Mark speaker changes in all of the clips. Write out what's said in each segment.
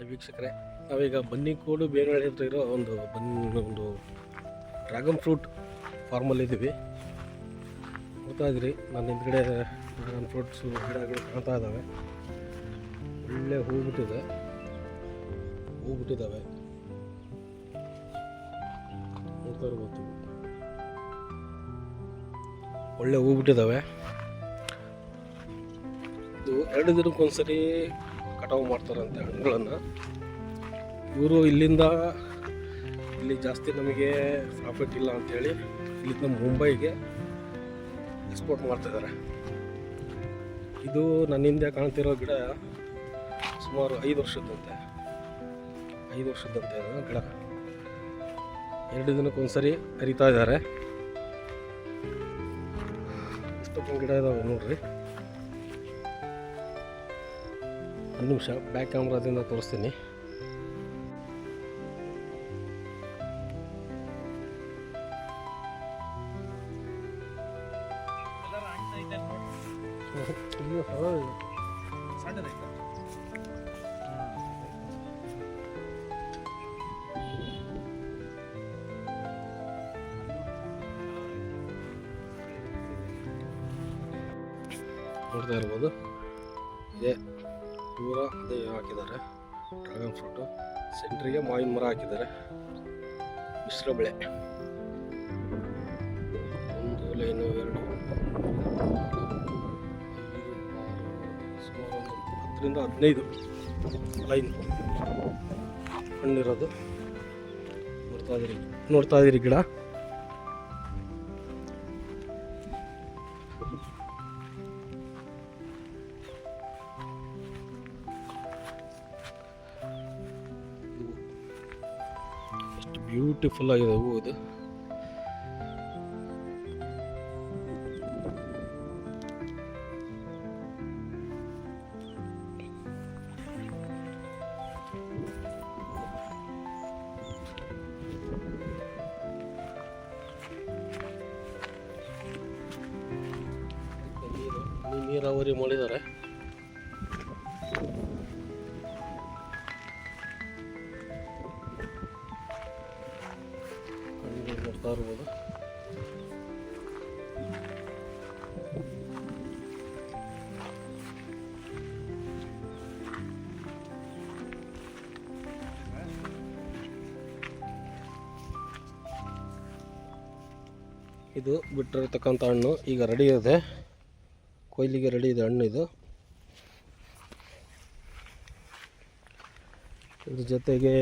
Speaker 1: Hi ವೀಕ್ಷಕರೇ, ನಾವೀಗ ಬನ್ನಿಕೋಡು ಬೇನಹಳ್ಳಿ ಹತ್ರ ಇರೋ ಒಂದು ಡ್ರ್ಯಾಗನ್ ಫ್ರೂಟ್ ಫಾರ್ಮಲ್ಲಿದ್ದೀವಿ. ನೋಡ್ತಾ ಇದ್ರಿ, ನನ್ನ ಹಿಂದ್ಗಡೆ ಡ್ರ್ಯಾಗನ್ ಫ್ರೂಟ್ಸು ಗಿಡಗಳು ಕಾಣ್ತಾ ಇದ್ದಾವೆ. ಒಳ್ಳೆ ಹೂ ಬಿಟ್ಟಿದ್ದಾವೆ. ನೋಡ್ತಾ ಇರ್ಬೋದು, ಒಳ್ಳೆ ಹೂ ಬಿಟ್ಟಿದ್ದಾವೆ. ಇದು 2 ದಿನಕ್ಕೊಂದ್ಸರಿ ಕಟಾವು ಮಾಡ್ತಾರಂತೆ ಹಣ್ಣುಗಳನ್ನು. ಇವರು ಇಲ್ಲಿ ಜಾಸ್ತಿ ನಮಗೆ ಪ್ರಾಫಿಟ್ ಇಲ್ಲ ಅಂಥೇಳಿ ಇಲ್ಲಿಂದ ಮುಂಬೈಗೆ ಎಕ್ಸ್ಪೋರ್ಟ್ ಮಾಡ್ತಿದ್ದಾರೆ. ಇದು ನನ್ನ ಹಿಂದೆ ಕಾಣ್ತಿರೋ ಗಿಡ ಸುಮಾರು 5 ವರ್ಷದಂತೆ ಗಿಡ. 2 ದಿನಕ್ಕೊಂದ್ಸರಿ ಹರಿತಾ ಇದ್ದಾರೆ. ಇಷ್ಟೊಂದು ಗಿಡ ಇದಾವೆ ನೋಡ್ರಿ. ಒಂದು ನಿಮಿಷ ಬ್ಯಾಕ್ ಕ್ಯಾಮ್ರಾದಿಂದ ತೋರಿಸ್ತೀನಿ. ನೋಡ್ತಾ ಇರ್ಬೋದು, ಇದೇ ಪೂರ ಅದೇ ಹಾಕಿದ್ದಾರೆ ಡ್ರ್ಯಾಗನ್ ಫ್ರೂಟು. ಸೆಂಟ್ರಿಗೆ ಮಾವಿನ ಮರ ಹಾಕಿದ್ದಾರೆ. ಮಿಶ್ರ ಬೆಳೆ. 1 ಲೈನು 2 ಸುಮಾರು 10ರಿಂದ 15 ಲೈನ್ ಹಣ್ಣಿರೋದು ನೋಡ್ತಾ ಇದ್ದೀರಿ ಗಿಡ. ಎಷ್ಟು ಬ್ಯೂಟಿಫುಲ್ ಆಗಿದೆ ಹೂವು ಇದು. ನೀರಾವರಿ ಮಾಡಿದ್ದಾರೆ. ನೋಡ್ತಾ ಇರ್ಬೋದು. ಇದು ಬಿಟ್ಟಿರತಕ್ಕಂಥ ಹಣ್ಣು ಈಗ ರೆಡಿ ಇದೆ, ಕೊಯ್ಲಿಗೆ ರೆಡಿ ಇದೆ ಹಣ್ಣು ಇದು. ಇದ್ರ ಜೊತೆಗೆ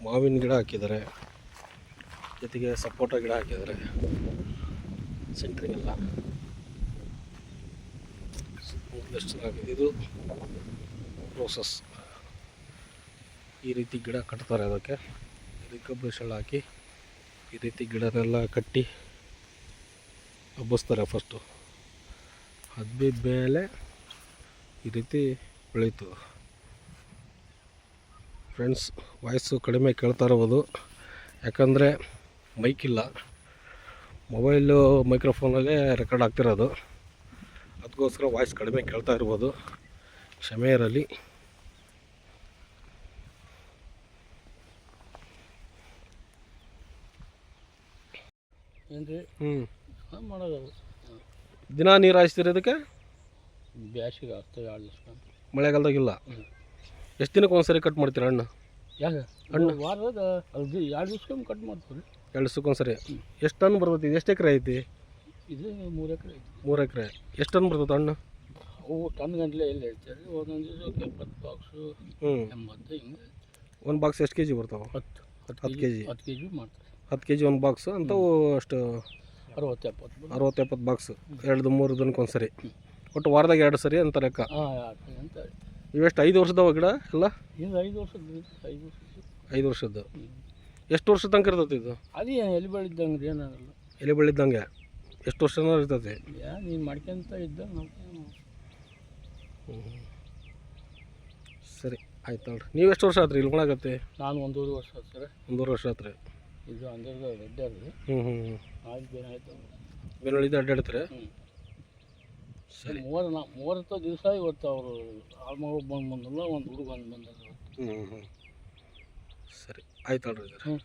Speaker 1: ಮಾವಿನ ಗಿಡ ಹಾಕಿದ್ದಾರೆ, ಜೊತೆಗೆ ಸಪೋಟ ಗಿಡ ಹಾಕಿದ್ದಾರೆ ಸೆಂಟ್ರಿಗೆಲ್ಲ. ಎಷ್ಟು ಚೆನ್ನಾಗಿದೆ ಇದು ಪ್ರೋಸೆಸ್. ಈ ರೀತಿ ಗಿಡ ಕಟ್ತಾರೆ, ಅದಕ್ಕೆ ಗೊಬ್ಬರ ಹಾಕಿ ಈ ರೀತಿ ಗಿಡನೆಲ್ಲ ಕಟ್ಟಿ ಹಬ್ಬಿಸ್ತಾರೆ ಫಸ್ಟು. ಹಬ್ಬಿದ ಮೇಲೆ ಈ ರೀತಿ ಬೆಳೀತು. ಫ್ರೆಂಡ್ಸ್, ವಾಯ್ಸು ಕಡಿಮೆ ಕೇಳ್ತಾ ಇರ್ಬೋದು, ಯಾಕಂದರೆ ಮೈಕ್ ಇಲ್ಲ. ಮೊಬೈಲು ಮೈಕ್ರೋಫೋನಲ್ಲೇ ರೆಕಾರ್ಡ್ ಆಗ್ತಿರೋದು, ಅದಕ್ಕೋಸ್ಕರ ವಾಯ್ಸ್ ಕಡಿಮೆ ಕೇಳ್ತಾ ಇರ್ಬೋದು, ಕ್ಷಮೆ ಇರಲಿ.
Speaker 2: ಏನ್ರಿ ಮಾಡೋದು?
Speaker 1: ದಿನ ನೀರು ಹಾಯಿಸ್ತೀರಿ ಇದಕ್ಕೆ?
Speaker 2: ಬ್ಯಾಸಿಗೆ ಆಗ್ತದೆ 2 ದಿವಸ,
Speaker 1: ಮಳೆಗಾಲದಾಗಿಲ್ಲ. ಎಷ್ಟು ದಿನಕ್ಕೆ ಒಂದ್ಸರಿ ಕಟ್ ಮಾಡ್ತೀರಾ ಹಣ್ಣು?
Speaker 2: ಯಾಕೆ
Speaker 1: ಹಣ್ಣು
Speaker 2: ವಾರದ 2 ದಿವ್ಸಕ್ಕೊಮ್ಮೆ ಕಟ್ ಮಾಡ್ತೀವಿ.
Speaker 1: 2 ದಿವಸಕ್ಕೊಂದ್ಸರಿ. ಎಷ್ಟು ಟನ್ ಬರ್ತೈತಿ? ಎಷ್ಟು ಎಕರೆ ಐತಿ
Speaker 2: ಇದು? 3 ಎಕರೆ ಐತಿ.
Speaker 1: 3 ಎಕರೆ. ಎಷ್ಟು ಟನ್ ಬರ್ತೈತೆ ಹಣ್ಣು?
Speaker 2: ಅವು ಟನ್ ಗಂಟಲೆ ಎಲ್ಲಿ ಹೇಳ್ತಾರೆ, ಒಂದೊಂದು ದಿವಸಕ್ಕೆ 70 ಬಾಕ್ಸು 80 ಹಿಂಗೆ.
Speaker 1: ಒಂದು ಬಾಕ್ಸ್ ಎಷ್ಟು ಕೆ ಜಿ ಬರ್ತಾವೆ? 10 ಕೆ ಜಿ.
Speaker 2: 10 ಕೆ ಜಿ ಮಾಡ್ತಾರೆ.
Speaker 1: 10 ಕೆ ಜಿ ಒಂದು ಬಾಕ್ಸು ಅಂಥವು ಅಷ್ಟು
Speaker 2: 60-70
Speaker 1: ಬಾಕ್ಸು 2-3 ದಿನಕ್ಕೊಂದ್ಸರಿ. ಒಟ್ಟು ವಾರದಾಗ 2 ಸರಿ ಅಂತ ಲೆಕ್ಕ.
Speaker 2: ಅಂತ.
Speaker 1: ಇವೆಷ್ಟು 5 ವರ್ಷದವ ಗಿಡ ಎಲ್ಲ?
Speaker 2: ಇದು 5 ವರ್ಷದ್ದು.
Speaker 1: 5 ವರ್ಷದ್ದು. ಎಷ್ಟು ವರ್ಷದ ತನಕ ಇರ್ತೈತಿ ಇದು?
Speaker 2: ಅದೇ ಎಲೆ ಬೆಳಿದ್ದಂಗೆ ಏನಾಗಲ್ಲ.
Speaker 1: ಎಲೆ ಬೆಳಿದ್ದಂಗೆ ಎಷ್ಟು ವರ್ಷನ ಇರ್ತೈತಿ?
Speaker 2: ನೀನು ಮಾಡ್ಕೊಂತ ಇದ್ದಂಗೆ ನಾವು.
Speaker 1: ಸರಿ, ಆಯ್ತು ನೋಡ್ರಿ. ನೀವು ಎಷ್ಟು ವರ್ಷ ಆತ್ರಿ ಇಲ್ಲಿ ಮಾಡಾಕತ್ತಿ?
Speaker 2: ನಾನು 1.5 ವರ್ಷ ಆಯ್ತು ಸರ್.
Speaker 1: 1.5 ವರ್ಷ ಆತ್ರಿ.
Speaker 2: ಇದು ಅಂದ್ರೆ ರೆಡ್ಡಿ ಆಯ್ತು ಏನಾಯ್ತು
Speaker 1: ಬೆನ್ನುಳಿದು ಅಡ್ಡಾಡ್ತಾರೆ.
Speaker 2: ಸರಿ, 30 ದಿವಸ ಇವತ್ತು ಅವರು ಆಳ್ಮಗಳು ಬಂದಿಲ್ಲ, ಒಂದು ಹುಡುಗ ಬಂದಿಲ್ಲ.
Speaker 1: ಹ್ಞೂ ಹ್ಞೂ ಸರಿ ಆಯ್ತು ಅಲ್ರಿ ಸರ್.
Speaker 2: ಹ್ಞೂ